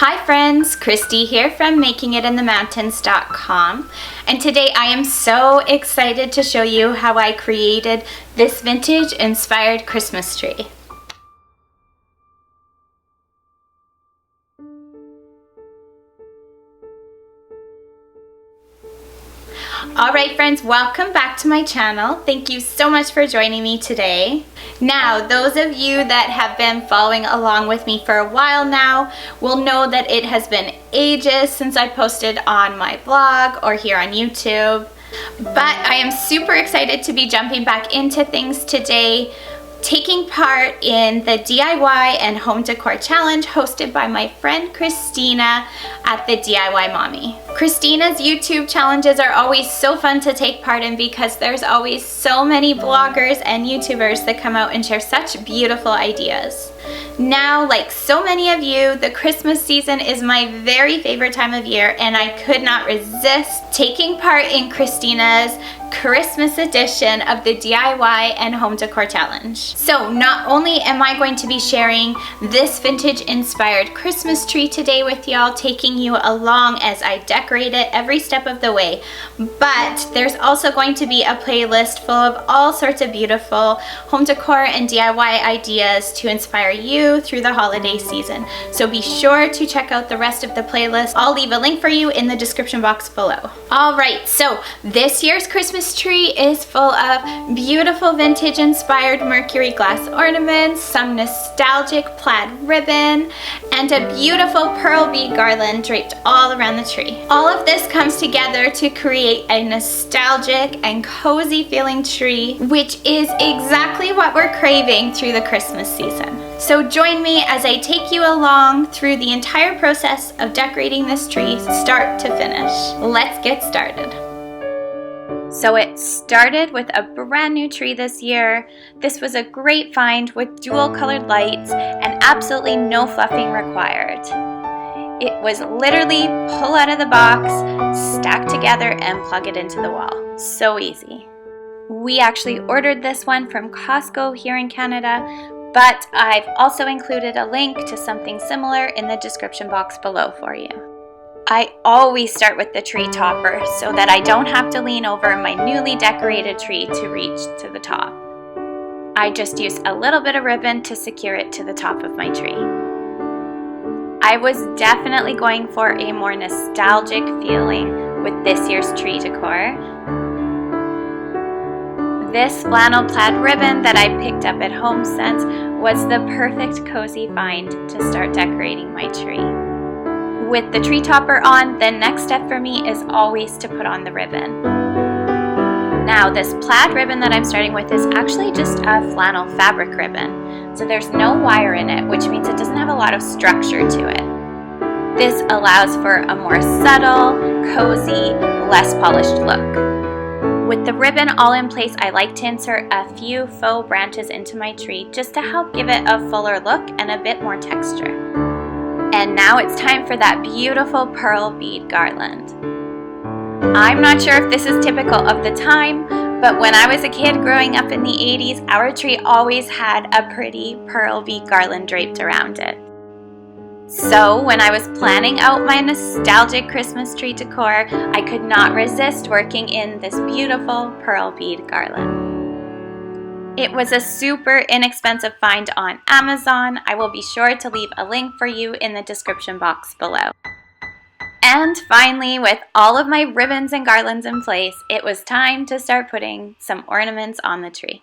Hi friends, Christy here from makingitinthe mountains.com, and today I am so excited to show you how I created this vintage inspired Christmas tree. Alright friends, welcome back to my channel. Thank you so much for joining me today. Now, those of you that have been following along with me for a while now will know that it has been ages since I posted on my blog or here on YouTube. But I am super excited to be jumping back into things today, taking part in the DIY and home decor challenge hosted by my friend Christina at the DIY Mommy. Christina's YouTube challenges are always so fun to take part in because there's always so many bloggers and YouTubers that come out and share such beautiful ideas. Now, like so many of you, the Christmas season is my very favorite time of year, and I could not resist taking part in Christina's Christmas edition of the DIY and home decor challenge. So not only am I going to be sharing this vintage inspired Christmas tree today with y'all, taking you along as I decorate it every step of the way, but there's also going to be a playlist full of all sorts of beautiful home decor and DIY ideas to inspire you through the holiday season. So be sure to check out the rest of the playlist. I'll leave a link for you in the description box below. Alright, so this year's Christmas tree is full of beautiful vintage inspired mercury glass ornaments, some nostalgic plaid ribbon, and a beautiful pearl bead garland draped all around the tree. All of this comes together to create a nostalgic and cozy feeling tree, which is exactly what we're craving through the Christmas season. So join me as I take you along through the entire process of decorating this tree, start to finish. Let's get started. So it started with a brand new tree this year. This was a great find with dual colored lights and absolutely no fluffing required. It was literally pull out of the box, stack together, and plug it into the wall. So easy. We actually ordered this one from Costco here in Canada, but I've also included a link to something similar in the description box below for you. I always start with the tree topper so that I don't have to lean over my newly decorated tree to reach to the top. I just use a little bit of ribbon to secure it to the top of my tree. I was definitely going for a more nostalgic feeling with this year's tree decor. This flannel plaid ribbon that I picked up at HomeSense was the perfect cozy find to start decorating my tree. With the tree topper on, the next step for me is always to put on the ribbon. Now, this plaid ribbon that I'm starting with is actually just a flannel fabric ribbon. So there's no wire in it, which means it doesn't have a lot of structure to it. This allows for a more subtle, cozy, less polished look. With the ribbon all in place, I like to insert a few faux branches into my tree just to help give it a fuller look and a bit more texture. And now it's time for that beautiful pearl bead garland. I'm not sure if this is typical of the time, but when I was a kid growing up in the 80s, our tree always had a pretty pearl bead garland draped around it. So when I was planning out my nostalgic Christmas tree decor, I could not resist working in this beautiful pearl bead garland. It was a super inexpensive find on Amazon. I will be sure to leave a link for you in the description box below. And finally, with all of my ribbons and garlands in place, it was time to start putting some ornaments on the tree.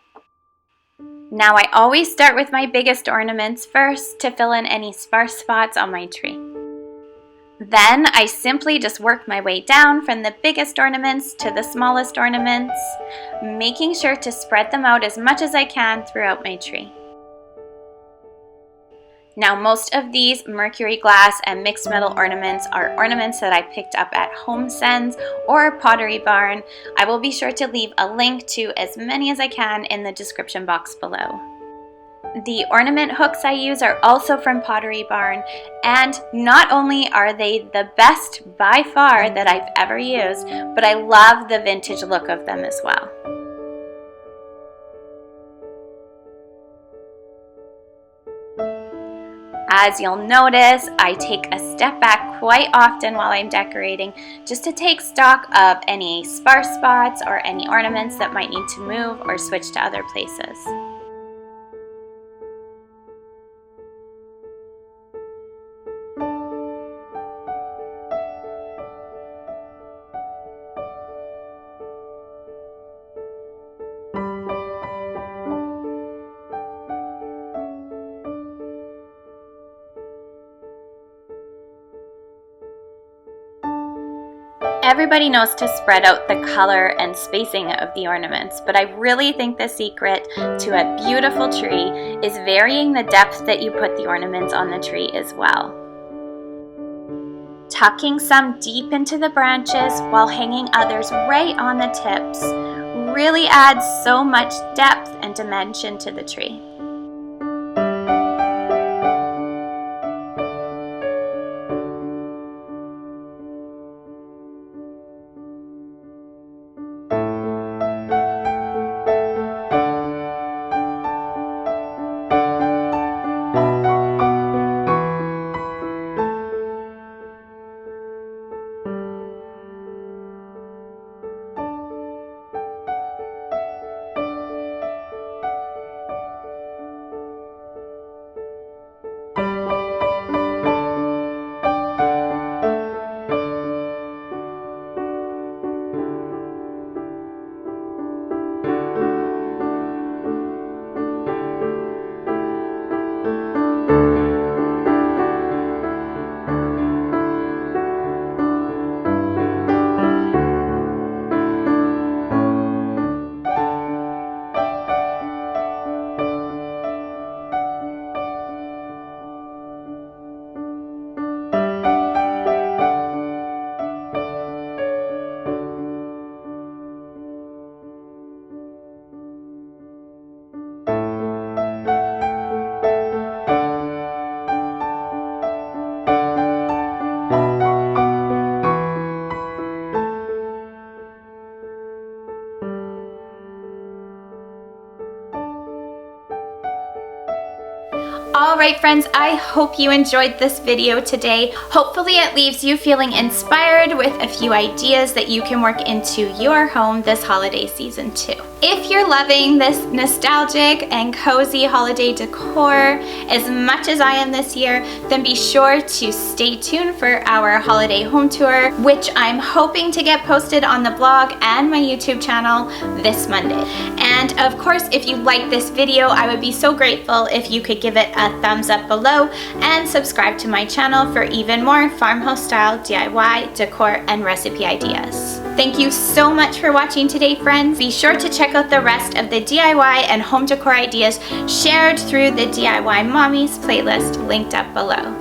Now, I always start with my biggest ornaments first to fill in any sparse spots on my tree. Then I simply just work my way down from the biggest ornaments to the smallest ornaments, making sure to spread them out as much as I can throughout my tree. Now, most of these mercury glass and mixed metal ornaments are ornaments that I picked up at HomeSense or Pottery Barn. I will be sure to leave a link to as many as I can in the description box below. The ornament hooks I use are also from Pottery Barn, and not only are they the best by far that I've ever used, but I love the vintage look of them as well. As you'll notice, I take a step back quite often while I'm decorating just to take stock of any sparse spots or any ornaments that might need to move or switch to other places. Everybody knows to spread out the color and spacing of the ornaments, but I really think the secret to a beautiful tree is varying the depth that you put the ornaments on the tree as well. Tucking some deep into the branches while hanging others right on the tips really adds so much depth and dimension to the tree. Alright friends, I hope you enjoyed this video today. Hopefully it leaves you feeling inspired with a few ideas that you can work into your home this holiday season too. If you're loving this nostalgic and cozy holiday decor as much as I am this year, then be sure to stay tuned for our holiday home tour, which I'm hoping to get posted on the blog and my YouTube channel this Monday. And of course, if you like this video, I would be so grateful if you could give it a thumbs up below and subscribe to my channel for even more farmhouse style DIY, decor, and recipe ideas. Thank you so much for watching today, friends. Be sure to check out the rest of the DIY and home decor ideas shared through the DIY Mommies playlist linked up below.